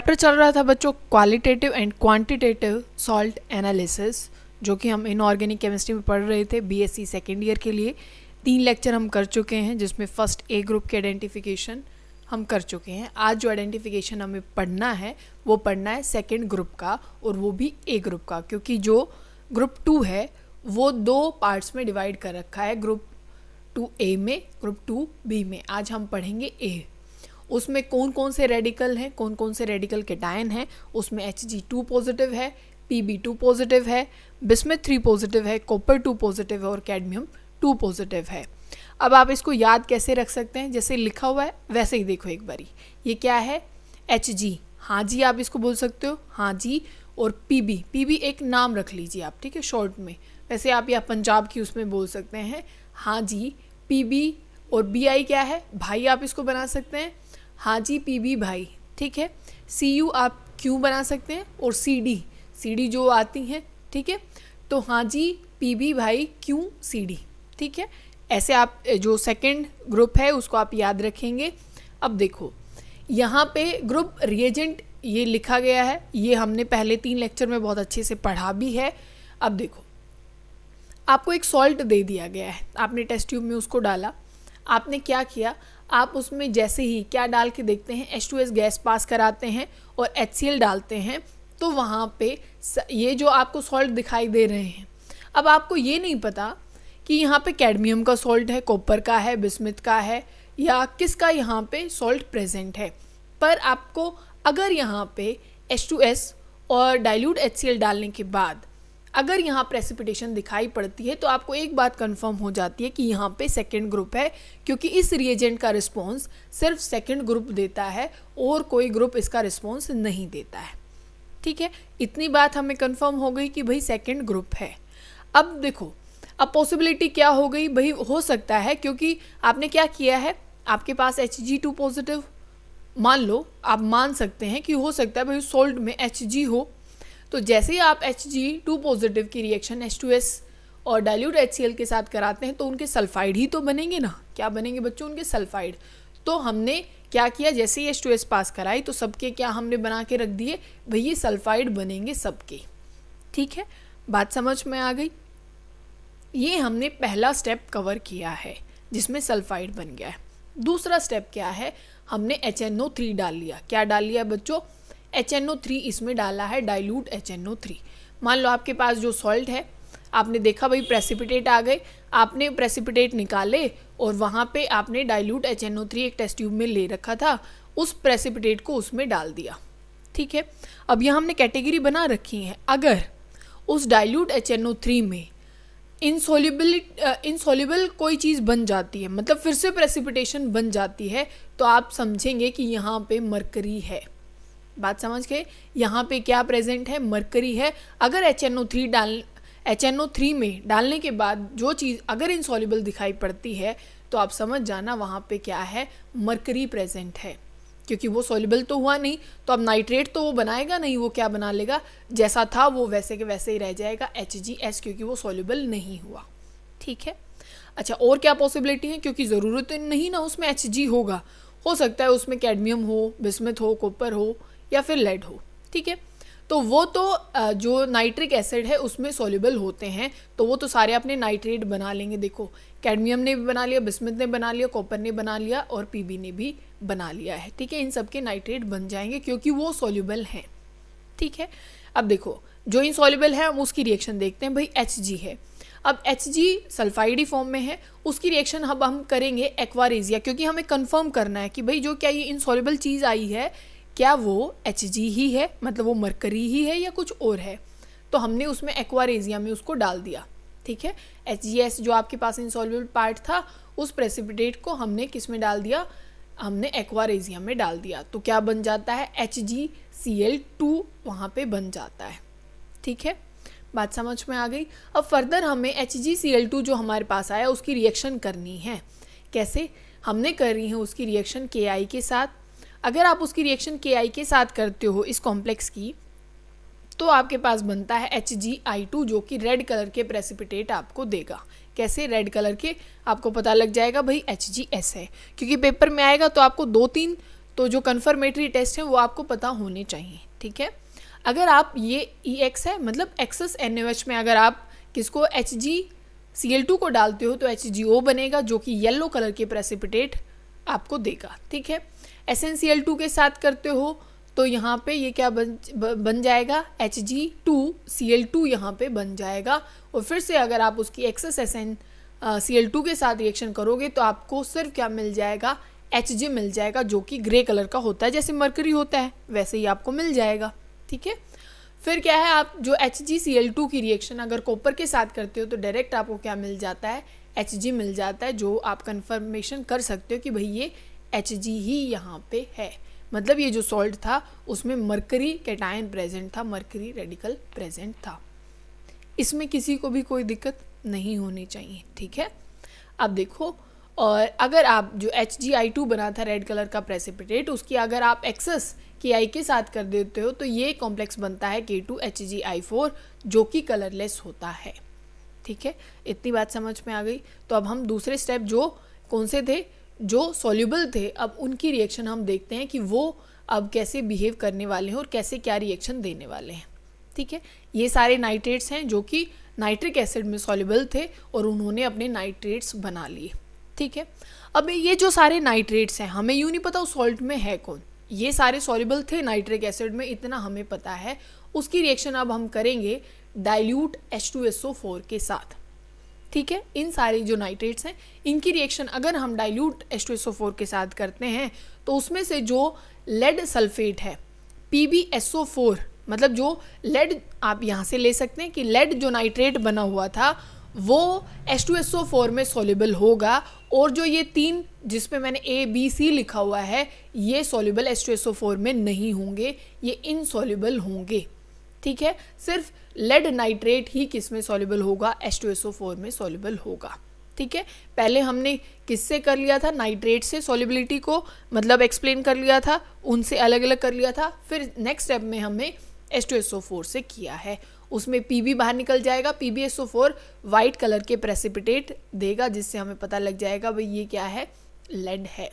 Chapter चल रहा था बच्चों qualitative and quantitative salt analysis, जो कि हम इनऑर्गेनिक केमिस्ट्री में पढ़ रहे थे बीएससी सेकेंड ईयर के लिए। 3 लेक्चर हम कर चुके हैं, जिसमें फर्स्ट ए ग्रुप के आइडेंटिफिकेशन हम कर चुके हैं। आज जो आइडेंटिफिकेशन हमें पढ़ना है वो पढ़ना है सेकेंड ग्रुप का, और वो भी ए ग्रुप का, क्योंकि जो ग्रुप 2 है वो 2 पार्ट्स में डिवाइड कर रखा है, ग्रुप 2A में, ग्रुप 2B में। आज हम पढ़ेंगे ए। उसमें कौन कौन से रेडिकल हैं, कौन कौन से रेडिकल कैटायन हैं। उसमें Hg2 पॉजिटिव है, Pb2 पॉजिटिव है, बिस्मथ 3 पॉजिटिव है, कॉपर 2 पॉजिटिव है और कैडमियम 2 पॉजिटिव है। अब आप इसको याद कैसे रख सकते हैं, जैसे लिखा हुआ है वैसे ही देखो एक बारी। ये क्या है? Hg, हाँ जी आप इसको बोल सकते हो, हाँ जी। और Pb एक नाम रख लीजिए आप, ठीक है, शॉर्ट में। वैसे आप या पंजाब की उसमें बोल सकते हैं, हाँ जी Pb। और Bi क्या है? भाई आप इसको बना सकते हैं, हाँ जी Pb भाई, ठीक है। Cu आप क्यों बना सकते हैं, और CD जो आती हैं, ठीक है, तो हाँ जी Pb भाई क्यों CD, ठीक है। ऐसे आप जो सेकंड ग्रुप है उसको आप याद रखेंगे। अब देखो यहाँ पे ग्रुप रिएजेंट ये लिखा गया है, ये हमने पहले 3 लेक्चर में बहुत अच्छे से पढ़ा भी है। अब देखो आपको एक सॉल्ट दे दिया गया है, आपने टेस्ट ट्यूब में उसको डाला। आपने क्या किया, आप उसमें जैसे ही क्या डाल के देखते हैं, H2S गैस पास कराते हैं और HCl डालते हैं, तो वहाँ पे ये जो आपको सॉल्ट दिखाई दे रहे हैं। अब आपको ये नहीं पता कि यहाँ पे कैडमियम का सॉल्ट है, कॉपर का है, बिस्मथ का है, या किसका यहाँ पे सॉल्ट प्रेजेंट है। पर आपको अगर यहाँ पे H2S और डाइल्यूट HCl डालने के बाद अगर यहाँ प्रेसिपिटेशन दिखाई पड़ती है, तो आपको एक बात कंफर्म हो जाती है कि यहाँ पे सेकेंड ग्रुप है, क्योंकि इस रिएजेंट का रिस्पॉन्स सिर्फ सेकेंड ग्रुप देता है और कोई ग्रुप इसका रिस्पॉन्स नहीं देता है, ठीक है। इतनी बात हमें कंफर्म हो गई कि भाई सेकेंड ग्रुप है। अब देखो अब पॉसिबिलिटी क्या हो गई भाई, हो सकता है क्योंकि आपने क्या किया है, आपके पास Hg2 पॉजिटिव मान लो, आप मान सकते हैं कि हो सकता है भाई सॉल्ट में Hg हो, तो जैसे ही आप Hg2 पॉजिटिव की रिएक्शन H2S और डाइल्यूट HCl के साथ कराते हैं तो उनके सल्फाइड ही तो बनेंगे ना। क्या बनेंगे बच्चों? उनके सल्फाइड। तो हमने क्या किया, जैसे ही H2S पास कराई तो सबके क्या हमने बना के रख दिए, भाई ये सल्फाइड बनेंगे सबके, ठीक है। बात समझ में आ गई? ये हमने पहला स्टेप कवर किया है जिसमें सल्फाइड बन गया है। दूसरा स्टेप क्या है, हमने HNO3 डाल लिया। क्या डाल लिया बच्चों? HNO3 इसमें डाला है, डाइल्यूट HNO3। मान लो आपके पास जो सॉल्ट है, आपने देखा भाई प्रेसिपिटेट आ गए, आपने प्रेसिपिटेट निकाले और वहाँ पे आपने डाइल्यूट HNO3 एक टेस्ट ट्यूब में ले रखा था, उस प्रेसिपिटेट को उसमें डाल दिया, ठीक है। अब यहाँ हमने कैटेगरी बना रखी है, अगर उस डाइल्यूट HNO3 में इनसॉल्युबल कोई चीज़ बन जाती है, मतलब फिर से प्रेसिपिटेशन बन जाती है, तो आप समझेंगे कि यहाँ पे मरकरी है। बात समझ गए? यहाँ पे क्या प्रेजेंट है? मरकरी है। अगर HNO3 में डालने के बाद जो चीज़ अगर इनसॉल्युबल दिखाई पड़ती है, तो आप समझ जाना वहाँ पे क्या है, मरकरी प्रेजेंट है। क्योंकि वो सॉल्युबल तो हुआ नहीं, तो अब नाइट्रेट तो वो बनाएगा नहीं, वो क्या बना लेगा, जैसा था वो वैसे के वैसे ही रह जाएगा, HgS, क्योंकि वो सॉल्युबल नहीं हुआ, ठीक है। अच्छा, और क्या पॉसिबिलिटी है, क्योंकि ज़रूरत तो नहीं ना उसमें Hg होगा, हो सकता है उसमें कैडमियम हो, बिस्मथ हो, कॉपर हो, या फिर लेड हो, ठीक है। तो वो तो जो नाइट्रिक एसिड है उसमें सॉल्युबल होते हैं, तो वो तो सारे अपने नाइट्रेट बना लेंगे। देखो कैडमियम ने भी बना लिया, बिस्मथ ने बना लिया, कॉपर ने बना लिया और Pb ने भी बना लिया है, ठीक है। इन सब के नाइट्रेट बन जाएंगे क्योंकि वो सॉल्युबल हैं, ठीक है। अब देखो जो इनसॉल्युबल है हम उसकी रिएक्शन देखते हैं, भाई Hg है। अब Hg सल्फाइडी फॉर्म में है, उसकी रिएक्शन अब हम करेंगे एक्वारेजिया, क्योंकि हमें कंफर्म करना है कि भाई जो क्या ये इनसॉल्युबल चीज़ आई है, क्या वो Hg ही है, मतलब वो मरकरी ही है या कुछ और है। तो हमने उसमें एक्वारेजिया में उसको डाल दिया, ठीक है। HgS जो आपके पास इनसॉल्युबल पार्ट था, उस प्रेसिपिटेट को हमने किस में डाल दिया, हमने एक्वारेजिया में डाल दिया। तो क्या बन जाता है, HgCl2 वहाँ पे बन जाता है, ठीक है। बात समझ में आ गई? अब फर्दर हमें HgCl2 जो हमारे पास आया उसकी रिएक्शन करनी है। कैसे? हमने करी है उसकी रिएक्शन Ki के साथ। अगर आप उसकी रिएक्शन Ki के साथ करते हो इस कॉम्प्लेक्स की, तो आपके पास बनता है HgI2, जो कि रेड कलर के प्रेसिपिटेट आपको देगा। कैसे? रेड कलर के, आपको पता लग जाएगा भाई HgS है, क्योंकि पेपर में आएगा तो आपको 2-3 तो जो कन्फर्मेटरी टेस्ट है वो आपको पता होने चाहिए, ठीक है। अगर आप ये EX है मतलब एक्सेस NaOH में अगर आप किसको HgCl2 को डालते हो तो HgO बनेगा जो कि येलो कलर के प्रेसिपिटेट आपको देगा, ठीक है। SnCl2 के साथ करते हो तो यहाँ पे ये क्या बन जाएगा, Hg2Cl2 यहाँ पे बन जाएगा। और फिर से अगर आप उसकी एक्सेस SnCl2 के साथ रिएक्शन करोगे तो आपको सिर्फ क्या मिल जाएगा, Hg मिल जाएगा जो कि ग्रे कलर का होता है, जैसे मरकरी होता है वैसे ही आपको मिल जाएगा, ठीक है। फिर क्या है, आप जो HgCl2 की रिएक्शन अगर कॉपर के साथ करते हो तो डायरेक्ट आपको क्या मिल जाता है, Hg मिल जाता है, जो आप कंफर्मेशन कर सकते हो कि भाई ये Hg ही यहाँ पे है, मतलब ये जो सॉल्ट था उसमें मरकरी कैटायन प्रेजेंट था, मरकरी रेडिकल प्रेजेंट था। इसमें किसी को भी कोई दिक्कत नहीं होनी चाहिए, ठीक है। अब देखो, और अगर आप जो HgI2 बना था रेड कलर का प्रेसिपिटेट, उसकी अगर आप एक्सेस Ki के साथ कर देते हो तो ये कॉम्प्लेक्स बनता है K2HgI4 जो कि कलरलेस होता है, ठीक है। इतनी बात समझ में आ गई। तो अब हम दूसरे स्टेप जो कौन से थे, जो सॉल्युबल थे, अब उनकी रिएक्शन हम देखते हैं कि वो अब कैसे बिहेव करने वाले हैं और कैसे क्या रिएक्शन देने वाले हैं, ठीक है। ये सारे नाइट्रेट्स हैं जो कि नाइट्रिक एसिड में सॉल्युबल थे और उन्होंने अपने नाइट्रेट्स बना लिए, ठीक है। अब ये जो सारे नाइट्रेट्स हैं हमें यूँ नहीं पता उस सॉल्ट में है कौन, ये सारे सॉल्युबल थे नाइट्रिक एसिड में, इतना हमें पता है। उसकी रिएक्शन अब हम करेंगे डाइल्यूट H2SO4 के साथ, ठीक है। इन सारी जो नाइट्रेट्स हैं इनकी रिएक्शन अगर हम डाइल्यूट H2SO4 के साथ करते हैं तो उसमें से जो लेड सल्फेट है PbSO4, मतलब जो लेड आप यहाँ से ले सकते हैं कि लेड जो नाइट्रेट बना हुआ था वो H2SO4 में सॉल्युबल होगा, और जो ये तीन जिसपे मैंने ABC लिखा हुआ है ये सॉल्युबल H2SO4 में नहीं होंगे, ये इनसॉल्युबल होंगे, ठीक है। सिर्फ लेड नाइट्रेट ही किस में सॉल्युबल होगा, H2SO4 में सॉल्युबल होगा, ठीक है। पहले हमने किससे कर लिया था, नाइट्रेट से सॉल्युबिलिटी को मतलब एक्सप्लेन कर लिया था, उनसे अलग अलग कर लिया था। फिर नेक्स्ट स्टेप में हमने H2SO4 से किया है, उसमें Pb बाहर निकल जाएगा, PbSO4 वाइट कलर के प्रेसिपिटेट देगा जिससे हमें पता लग जाएगा भाई ये क्या है, लेड है,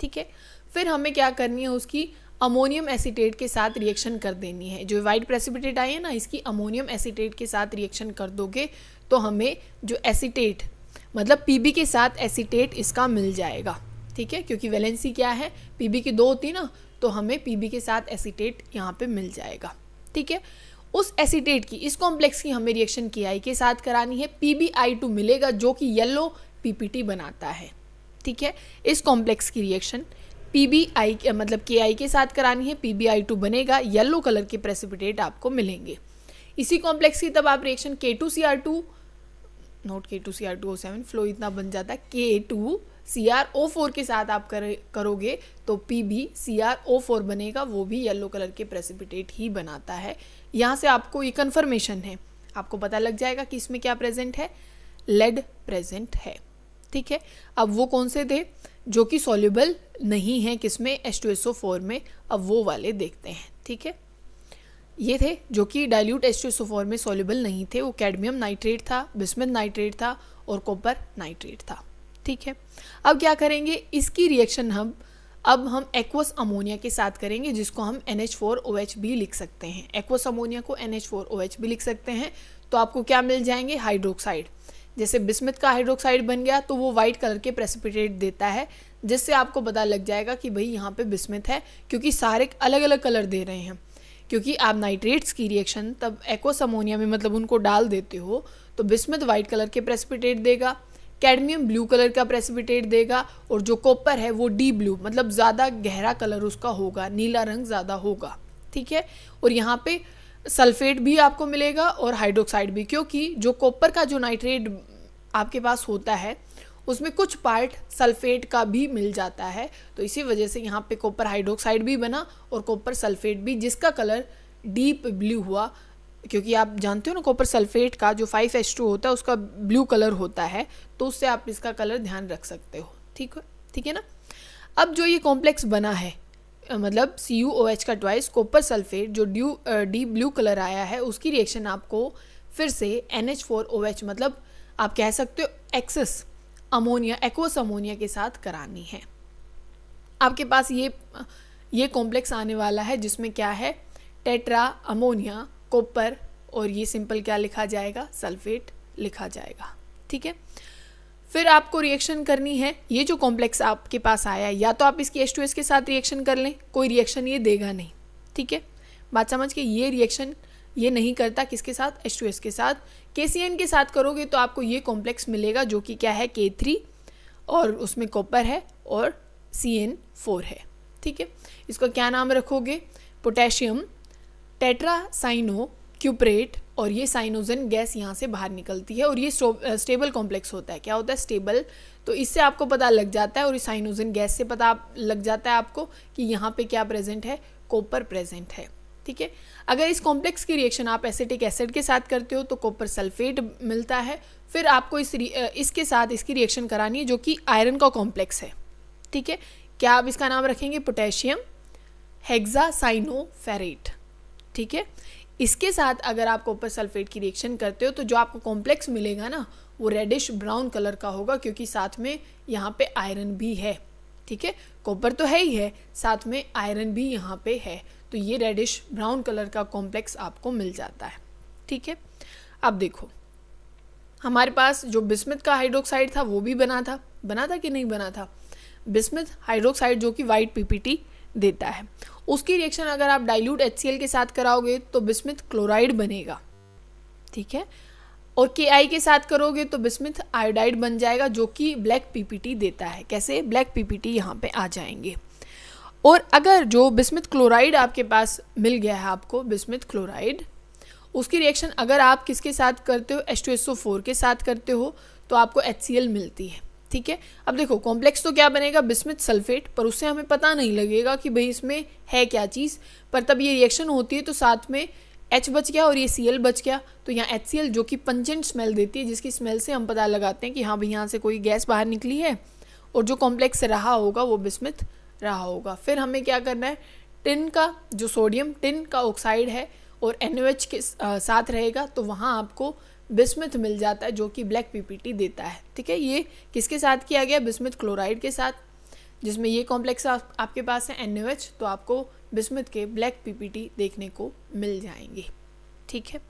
ठीक है। फिर हमें क्या करनी है, उसकी अमोनियम एसीटेट के साथ रिएक्शन कर देनी है। जो वाइट प्रेसिपिटेट आई है ना, इसकी अमोनियम एसीटेट के साथ रिएक्शन कर दोगे तो हमें जो एसीटेट मतलब Pb के साथ एसीटेट इसका मिल जाएगा, ठीक है, क्योंकि वैलेंसी क्या है, Pb की 2 होती ना, तो हमें Pb के साथ एसीटेट यहाँ पे मिल जाएगा, ठीक है। उस एसीटेट की, इस कॉम्प्लेक्स की हमें रिएक्शन Ki के साथ करानी है, PbI2 मिलेगा जो कि येलो PPT बनाता है, ठीक है। इस कॉम्प्लेक्स की रिएक्शन PbI मतलब Ki के साथ करानी है, PbI2 बनेगा, येलो कलर के प्रेसिपिटेट आपको मिलेंगे। इसी कॉम्प्लेक्स की तब आप reaction K2Cr2 note K2Cr2O7 flow इतना बन जाता है, K2Cr O4 के साथ आप करोगे तो PbCrO4 बनेगा, वो भी येलो कलर के प्रेसिपिटेट ही बनाता है। यहाँ से आपको ये कन्फर्मेशन है, आपको पता लग जाएगा कि इसमें क्या प्रेजेंट है, लेड प्रेजेंट है, ठीक है। अब वो कौन से थे जो कि सॉल्युबल नहीं है किसमें, H2SO4 में, अब वो वाले देखते हैं, ठीक है। ये थे जो कि डाइल्यूट H2SO4 में सॉल्युबल नहीं थे, वो कैडमियम नाइट्रेट था, बिस्मथ नाइट्रेट था और कॉपर नाइट्रेट था, ठीक है। अब क्या करेंगे, इसकी रिएक्शन अब हम एक्वस अमोनिया के साथ करेंगे जिसको हम NH4OH भी लिख सकते हैं, एक्वस अमोनिया को NH4OH भी लिख सकते हैं। तो आपको क्या मिल जाएंगे, हाइड्रोक्साइड, जैसे बिस्मथ का हाइड्रोक्साइड बन गया तो वो वाइट कलर के प्रेसिपिटेट देता है, जिससे आपको पता लग जाएगा कि भाई यहाँ पे बिस्मथ है, क्योंकि सारे अलग अलग कलर दे रहे हैं। क्योंकि आप नाइट्रेट्स की रिएक्शन तब एक्वस अमोनिया में मतलब उनको डाल देते हो तो बिस्मथ वाइट कलर के प्रेसिपिटेट देगा, कैडमियम ब्लू कलर का प्रेसिपिटेट देगा, और जो कॉपर है वो डी ब्लू मतलब ज़्यादा गहरा कलर उसका होगा, नीला रंग ज़्यादा होगा, ठीक है। और यहाँ पे सल्फेट भी आपको मिलेगा और हाइड्रोक्साइड भी, क्योंकि जो कॉपर का जो नाइट्रेट आपके पास होता है उसमें कुछ पार्ट सल्फेट का भी मिल जाता है, तो इसी वजह से यहाँ पे कॉपर हाइड्रोक्साइड भी बना और कॉपर सल्फेट भी, जिसका कलर डीप ब्लू हुआ, क्योंकि आप जानते हो ना कॉपर सल्फेट का जो 5H2 होता है उसका ब्लू कलर होता है, तो उससे आप इसका कलर ध्यान रख सकते हो, ठीक है ना। अब जो ये कॉम्प्लेक्स बना है मतलब CuOH का ट्वाइस कॉपर सल्फेट जो डी ब्लू कलर आया है, उसकी रिएक्शन आपको फिर से NH4OH मतलब आप कह सकते हो एक्सेस अमोनिया एक्वस अमोनिया के साथ करानी है, आपके पास ये कॉम्प्लेक्स आने वाला है जिसमें क्या है, टेट्रा अमोनिया कॉपर, और ये सिंपल क्या लिखा जाएगा, सल्फेट लिखा जाएगा। ठीक है, फिर आपको रिएक्शन करनी है। ये जो कॉम्प्लेक्स आपके पास आया है, या तो आप इसकी H2S के साथ रिएक्शन कर लें, कोई रिएक्शन ये देगा नहीं। ठीक है, बात समझ के, ये रिएक्शन ये नहीं करता, किसके साथ, H2S के साथ। KCN के साथ करोगे तो आपको ये कॉम्प्लेक्स मिलेगा जो कि क्या है, K3, और उसमें कॉपर है और CN4 है। ठीक है, इसका क्या नाम रखोगे, पोटेशियम टेट्रासाइनो क्यूप्रेट, और ये साइनोजन गैस यहाँ से बाहर निकलती है, और ये स्टेबल कॉम्प्लेक्स होता है। क्या होता है, स्टेबल। तो इससे आपको पता लग जाता है, और इस साइनोजन गैस से पता लग जाता है आपको कि यहाँ पे क्या प्रेजेंट है, कॉपर प्रेजेंट है। ठीक है, अगर इस कॉम्प्लेक्स की रिएक्शन आप एसिटिक एसिड के साथ करते हो तो कॉपर सल्फेट मिलता है। फिर आपको इसके साथ इसकी रिएक्शन करानी है जो कि आयरन का कॉम्प्लेक्स है। ठीक है, क्या आप इसका नाम रखेंगे, पोटेशियम हेक्सासाइनोफेरेट। ठीक है, इसके साथ अगर आप कॉपर सल्फेट की रिएक्शन करते हो तो जो आपको कॉम्प्लेक्स मिलेगा ना, वो रेडिश ब्राउन कलर का होगा, क्योंकि साथ में यहाँ पे आयरन भी है। ठीक है, कॉपर तो है ही है, साथ में आयरन भी यहाँ पे है, तो ये रेडिश ब्राउन कलर का कॉम्प्लेक्स आपको मिल जाता है। ठीक है, अब देखो हमारे पास जो बिस्मथ का हाइड्रोक्साइड था वो भी बना था कि नहीं बना था। बिस्मथ हाइड्रोक्साइड जो कि वाइट PPT देता है, उसकी रिएक्शन अगर आप डाइल्यूट HCl के साथ कराओगे तो बिस्मथ क्लोराइड बनेगा। ठीक है, और KI के साथ करोगे तो बिस्मथ आयोडाइड बन जाएगा जो कि ब्लैक PPT देता है। कैसे, ब्लैक PPT यहाँ पे आ जाएंगे। और अगर जो बिस्मथ क्लोराइड आपके पास मिल गया है आपको, बिस्मथ क्लोराइड, उसकी रिएक्शन अगर आप किसके साथ करते हो, H2SO4 के साथ करते हो तो आपको HCl मिलती है। ठीक है, अब देखो कॉम्प्लेक्स तो क्या बनेगा, बिस्मथ सल्फेट, पर उससे हमें पता नहीं लगेगा कि भाई इसमें है क्या चीज़, पर तब ये रिएक्शन होती है तो साथ में H बच गया और ये Cl बच गया, तो यहाँ HCl जो कि पंजेंट स्मेल देती है, जिसकी स्मेल से हम पता लगाते हैं कि हाँ भाई यहाँ से कोई गैस बाहर निकली है, और जो कॉम्प्लेक्स रहा होगा वो बिस्मथ रहा होगा। फिर हमें क्या करना है, टिन का जो सोडियम टिन का ऑक्साइड है और NaOH के साथ रहेगा, तो वहाँ आपको बिस्मथ मिल जाता है जो कि ब्लैक PPT देता है। ठीक है, ये किसके साथ किया गया, बिस्मथ क्लोराइड के साथ, जिसमें ये कॉम्प्लेक्स आपके पास है NaOH, तो आपको बिस्मथ के ब्लैक PPT देखने को मिल जाएंगे। ठीक है,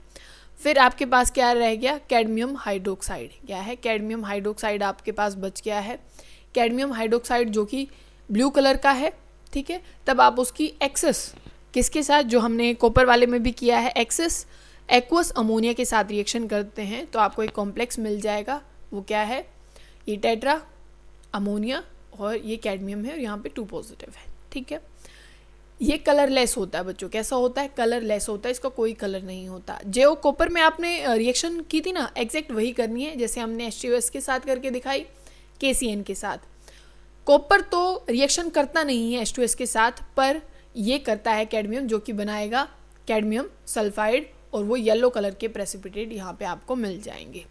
फिर आपके पास क्या रह गया, कैडमियम हाइड्रोक्साइड। क्या है, कैडमियम हाइड्रोक्साइड आपके पास बच गया है। कैडमियम हाइड्रोक्साइड जो कि ब्लू कलर का है। ठीक है, तब आप उसकी एक्सेस किसके साथ, जो हमने कॉपर वाले में भी किया है, एक्सेस एक्वस अमोनिया के साथ रिएक्शन करते हैं तो आपको एक कॉम्प्लेक्स मिल जाएगा। वो क्या है, ये टेट्रा अमोनिया, और ये कैडमियम है, और यहाँ पे 2 पॉजिटिव है। ठीक है, ये कलरलेस होता है बच्चों। कैसा होता है, कलरलेस होता है, इसका कोई कलर नहीं होता। जो कॉपर में आपने रिएक्शन की थी ना, एग्जैक्ट वही करनी है जैसे हमने H2S के साथ करके दिखाई, KCN के साथ। कॉपर तो रिएक्शन करता नहीं है H2S के साथ, पर ये करता है कैडमियम, जो कि बनाएगा कैडमियम सल्फाइड, और वो येलो कलर के प्रेसिपिटेट यहाँ पे आपको मिल जाएंगे।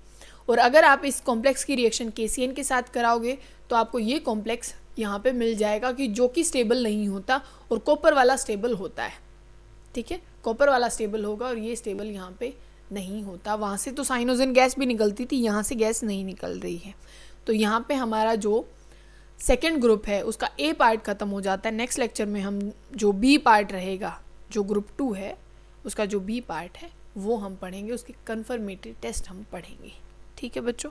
और अगर आप इस कॉम्प्लेक्स की रिएक्शन KCN के साथ कराओगे तो आपको ये कॉम्प्लेक्स यहाँ पे मिल जाएगा कि जो कि स्टेबल नहीं होता, और कॉपर वाला स्टेबल होता है। ठीक है, कॉपर वाला स्टेबल होगा और ये स्टेबल यहाँ पे नहीं होता। वहाँ से तो साइनोजन गैस भी निकलती थी, यहाँ से गैस नहीं निकल रही है। तो यहाँ पे हमारा जो सेकेंड ग्रुप है उसका A पार्ट खत्म हो जाता है। नेक्स्ट लेक्चर में हम जो B पार्ट रहेगा, जो ग्रुप 2 है उसका जो B पार्ट है वो हम पढ़ेंगे, उसकी कन्फर्मेटरी टेस्ट हम पढ़ेंगे। ठीक है बच्चों।